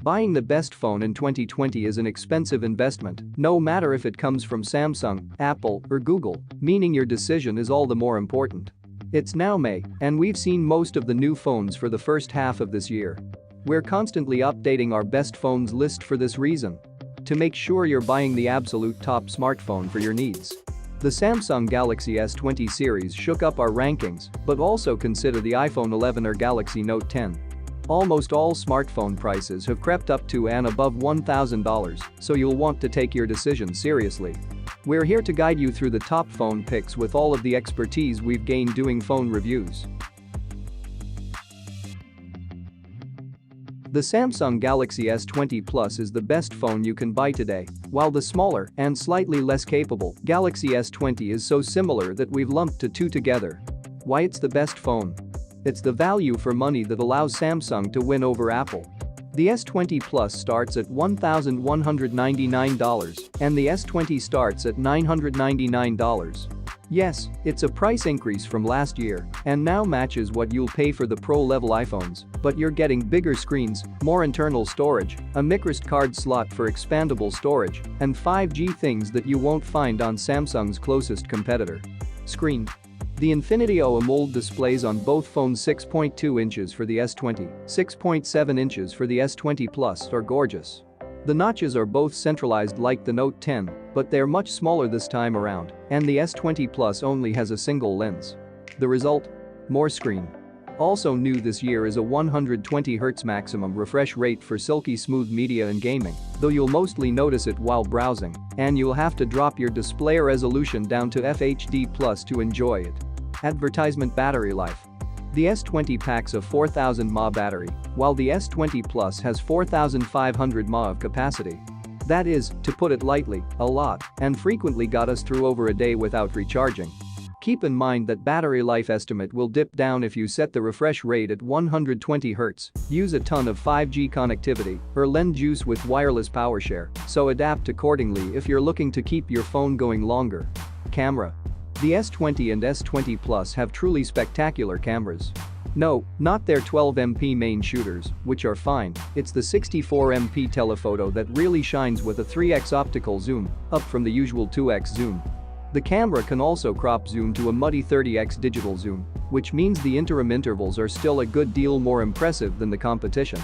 Buying the best phone in 2020 is an expensive investment, no matter if it comes from Samsung, Apple, or Google, meaning your decision is all the more important. It's now May, and we've seen most of the new phones for the first half of this year. We're constantly updating our best phones list for this reason. To make sure you're buying the absolute top smartphone for your needs. The Samsung Galaxy S20 series shook up our rankings, but also consider the iPhone 11 or Galaxy Note 10. Almost all smartphone prices have crept up to and above $1,000, so you'll want to take your decision seriously. We're here to guide you through the top phone picks with all of the expertise we've gained doing phone reviews. The Samsung Galaxy S20 Plus is the best phone you can buy today, while the smaller and slightly less capable Galaxy S20 is so similar that we've lumped the two together. Why it's the best phone? It's the value for money that allows Samsung to win over Apple. The S20 Plus starts at $1,199 and the S20 starts at $999. Yes, it's a price increase from last year and now matches what you'll pay for the Pro-level iPhones, but you're getting bigger screens, more internal storage, a microSD card slot for expandable storage, and 5G things that you won't find on Samsung's closest competitor. Screen. The Infinity O AMOLED displays on both phones 6.2 inches for the S20, 6.7 inches for the S20 Plus are gorgeous. The notches are both centralized like the Note 10, but they're much smaller this time around, and the S20 Plus only has a single lens. The result? More screen. Also new this year is a 120Hz maximum refresh rate for silky smooth media and gaming, though you'll mostly notice it while browsing, and you'll have to drop your display resolution down to FHD Plus to enjoy it. Advertisement battery life. The S20 packs a 4000 mAh battery, while the S20 Plus has 4500 mAh of capacity. That is, to put it lightly, a lot, and frequently got us through over a day without recharging. Keep in mind that battery life estimate will dip down if you set the refresh rate at 120 Hz, use a ton of 5G connectivity, or lend use with wireless power share, so adapt accordingly if you're looking to keep your phone going longer. Camera. The S20 and S20 Plus have truly spectacular cameras. No, not their 12MP main shooters, which are fine, it's the 64MP telephoto that really shines with a 3x optical zoom, up from the usual 2x zoom. The camera can also crop zoom to a muddy 30x digital zoom, which means the interim intervals are still a good deal more impressive than the competition.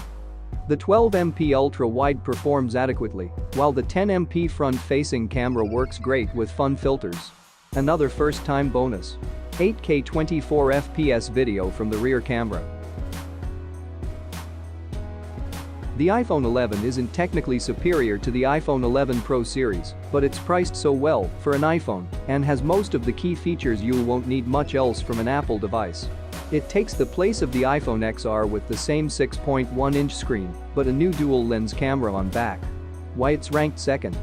The 12MP ultra-wide performs adequately, while the 10MP front-facing camera works great with fun filters. Another first-time bonus. 8K 24fps video from the rear camera. The iPhone 11 isn't technically superior to the iPhone 11 Pro series, but it's priced so well for an iPhone and has most of the key features you won't need much else from an Apple device. It takes the place of the iPhone XR with the same 6.1-inch screen, but a new dual-lens camera on back. Why it's ranked second?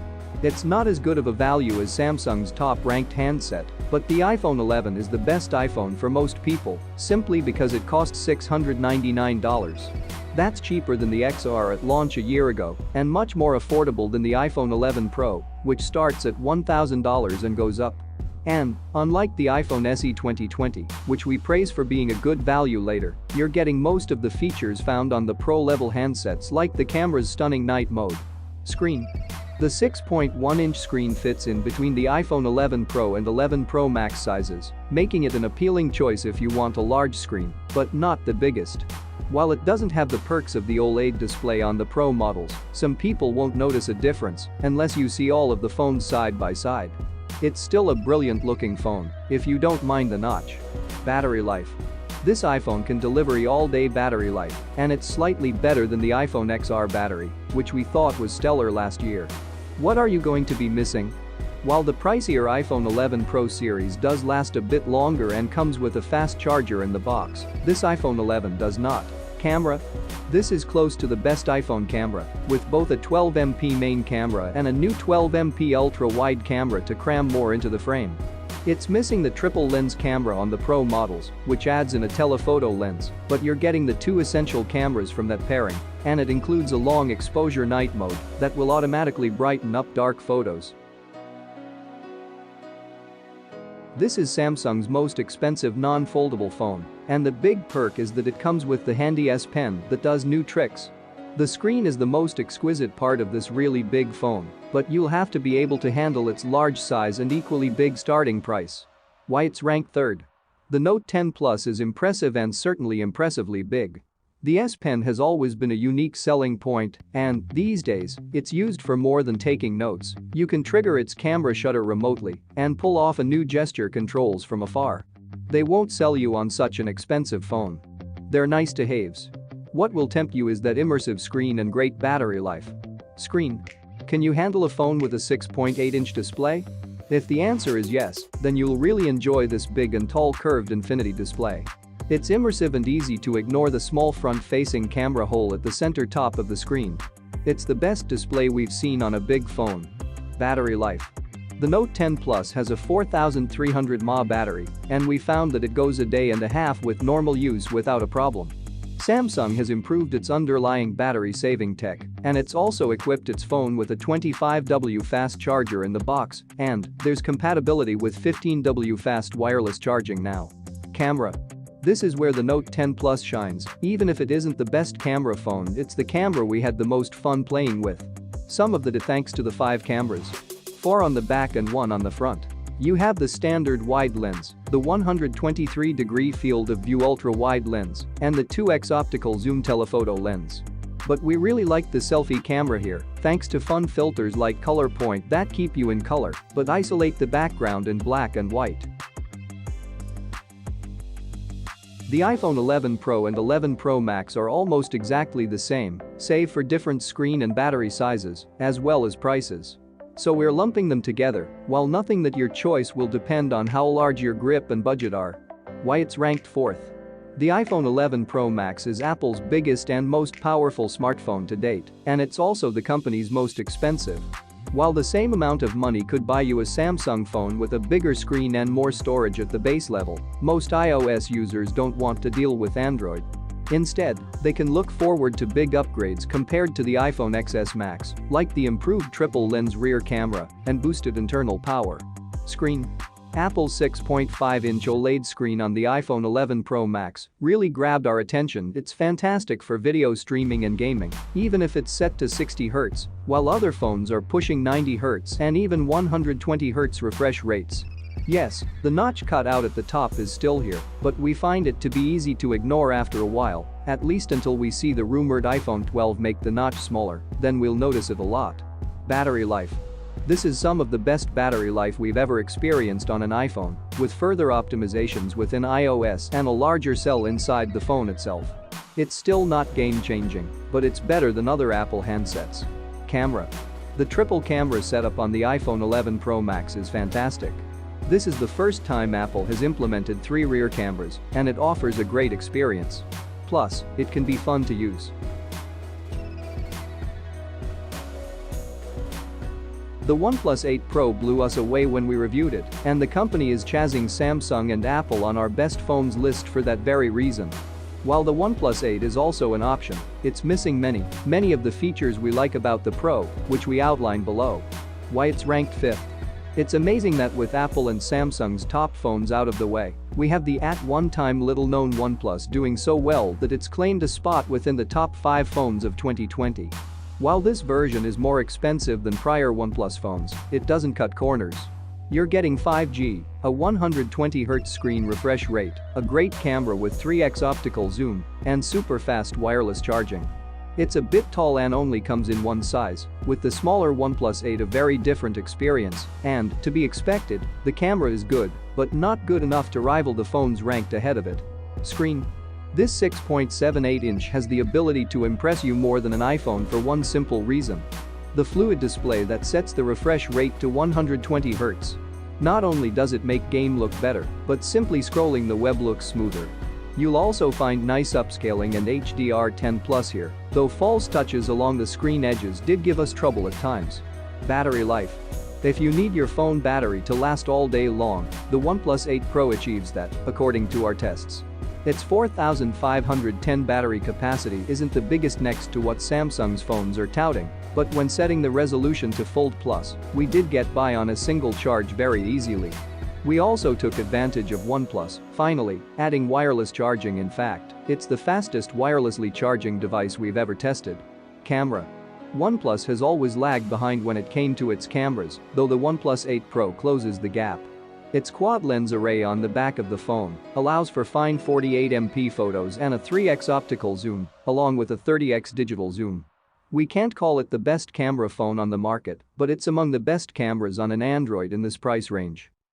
It's not as good of a value as Samsung's top-ranked handset, but the iPhone 11 is the best iPhone for most people, simply because it costs $699. That's cheaper than the XR at launch a year ago and much more affordable than the iPhone 11 Pro, which starts at $1,000 and goes up. And, unlike the iPhone SE 2020, which we praise for being a good value later, you're getting most of the features found on the Pro-level handsets like the camera's stunning night mode. Screen. The 6.1-inch screen fits in between the iPhone 11 Pro and 11 Pro Max sizes, making it an appealing choice if you want a large screen, but not the biggest. While it doesn't have the perks of the OLED display on the Pro models, some people won't notice a difference unless you see all of the phones side by side. It's still a brilliant-looking phone, if you don't mind the notch. Battery life. This iPhone can deliver all-day battery life, and it's slightly better than the iPhone XR battery, which we thought was stellar last year. What are you going to be missing? While the pricier iPhone 11 Pro series does last a bit longer and comes with a fast charger in the box, this iPhone 11 does not. Camera. This is close to the best iPhone camera, with both a 12MP main camera and a new 12MP ultra-wide camera to cram more into the frame. It's missing the triple lens camera on the Pro models, which adds in a telephoto lens, but you're getting the two essential cameras from that pairing, and it includes a long exposure night mode that will automatically brighten up dark photos. This is Samsung's most expensive non-foldable phone, and the big perk is that it comes with the handy S Pen that does new tricks. The screen is the most exquisite part of this really big phone, but you'll have to be able to handle its large size and equally big starting price. Why it's ranked third? The Note 10 Plus is impressive and certainly impressively big. The S Pen has always been a unique selling point, and, these days, it's used for more than taking notes. You can trigger its camera shutter remotely and pull off a new gesture controls from afar. They won't sell you on such an expensive phone. They're nice to haves. What will tempt you is that immersive screen and great battery life. Screen. Can you handle a phone with a 6.8-inch display? If the answer is yes, then you'll really enjoy this big and tall curved infinity display. It's immersive and easy to ignore the small front-facing camera hole at the center top of the screen. It's the best display we've seen on a big phone. Battery life. The Note 10 Plus has a 4300 mAh battery, and we found that it goes a day and a half with normal use without a problem. Samsung has improved its underlying battery-saving tech, and it's also equipped its phone with a 25W fast charger in the box, and there's compatibility with 15W fast wireless charging now. Camera. This is where the Note 10 Plus shines. Even if it isn't the best camera phone, it's the camera we had the most fun playing with. Some of that thanks to the 5 cameras. 4 on the back and 1 on the front. You have the standard wide lens, the 123-degree field of view ultra-wide lens, and the 2x optical zoom telephoto lens. But we really like the selfie camera here, thanks to fun filters like Color Point that keep you in color but isolate the background in black and white. The iPhone 11 Pro and 11 Pro Max are almost exactly the same, save for different screen and battery sizes, as well as prices. So we're lumping them together, while nothing that your choice will depend on how large your grip and budget are. Why it's ranked fourth. The iPhone 11 Pro Max is Apple's biggest and most powerful smartphone to date, and it's also the company's most expensive. While the same amount of money could buy you a Samsung phone with a bigger screen and more storage at the base level, most iOS users don't want to deal with Android. Instead, they can look forward to big upgrades compared to the iPhone XS Max, like the improved triple-lens rear camera and boosted internal power. Screen. Apple's 6.5-inch OLED screen on the iPhone 11 Pro Max really grabbed our attention. It's fantastic for video streaming and gaming, even if it's set to 60Hz, while other phones are pushing 90Hz and even 120Hz refresh rates. Yes, the notch cut out at the top is still here, but we find it to be easy to ignore after a while, at least until we see the rumored iPhone 12 make the notch smaller, then we'll notice it a lot. Battery life. This is some of the best battery life we've ever experienced on an iPhone, with further optimizations within iOS and a larger cell inside the phone itself. It's still not game-changing, but it's better than other Apple handsets. Camera. The triple camera setup on the iPhone 11 Pro Max is fantastic. This is the first time Apple has implemented 3 rear cameras, and it offers a great experience. Plus, it can be fun to use. The OnePlus 8 Pro blew us away when we reviewed it, and the company is chasing Samsung and Apple on our best phones list for that very reason. While the OnePlus 8 is also an option, it's missing many of the features we like about the Pro, which we outline below. Why it's ranked 5th. It's amazing that with Apple and Samsung's top phones out of the way, we have the at one time little-known OnePlus doing so well that it's claimed a spot within the top 5 phones of 2020. While this version is more expensive than prior OnePlus phones, it doesn't cut corners. You're getting 5G, a 120Hz screen refresh rate, a great camera with 3x optical zoom, and super fast wireless charging. It's a bit tall and only comes in one size, with the smaller OnePlus 8 a very different experience, and, to be expected, the camera is good, but not good enough to rival the phones ranked ahead of it. Screen. This 6.78-inch has the ability to impress you more than an iPhone for one simple reason. The fluid display that sets the refresh rate to 120Hz. Not only does it make game look better, but simply scrolling the web looks smoother. You'll also find nice upscaling and HDR10+ here, though false touches along the screen edges did give us trouble at times. Battery life. If you need your phone battery to last all day long, the OnePlus 8 Pro achieves that, according to our tests. Its 4510 battery capacity isn't the biggest next to what Samsung's phones are touting, but when setting the resolution to Fold Plus, we did get by on a single charge very easily. We also took advantage of OnePlus, finally, adding wireless charging. In fact, it's the fastest wirelessly charging device we've ever tested. Camera. OnePlus has always lagged behind when it came to its cameras, though the OnePlus 8 Pro closes the gap. Its quad lens array on the back of the phone allows for fine 48MP photos and a 3x optical zoom, along with a 30x digital zoom. We can't call it the best camera phone on the market, but it's among the best cameras on an Android in this price range.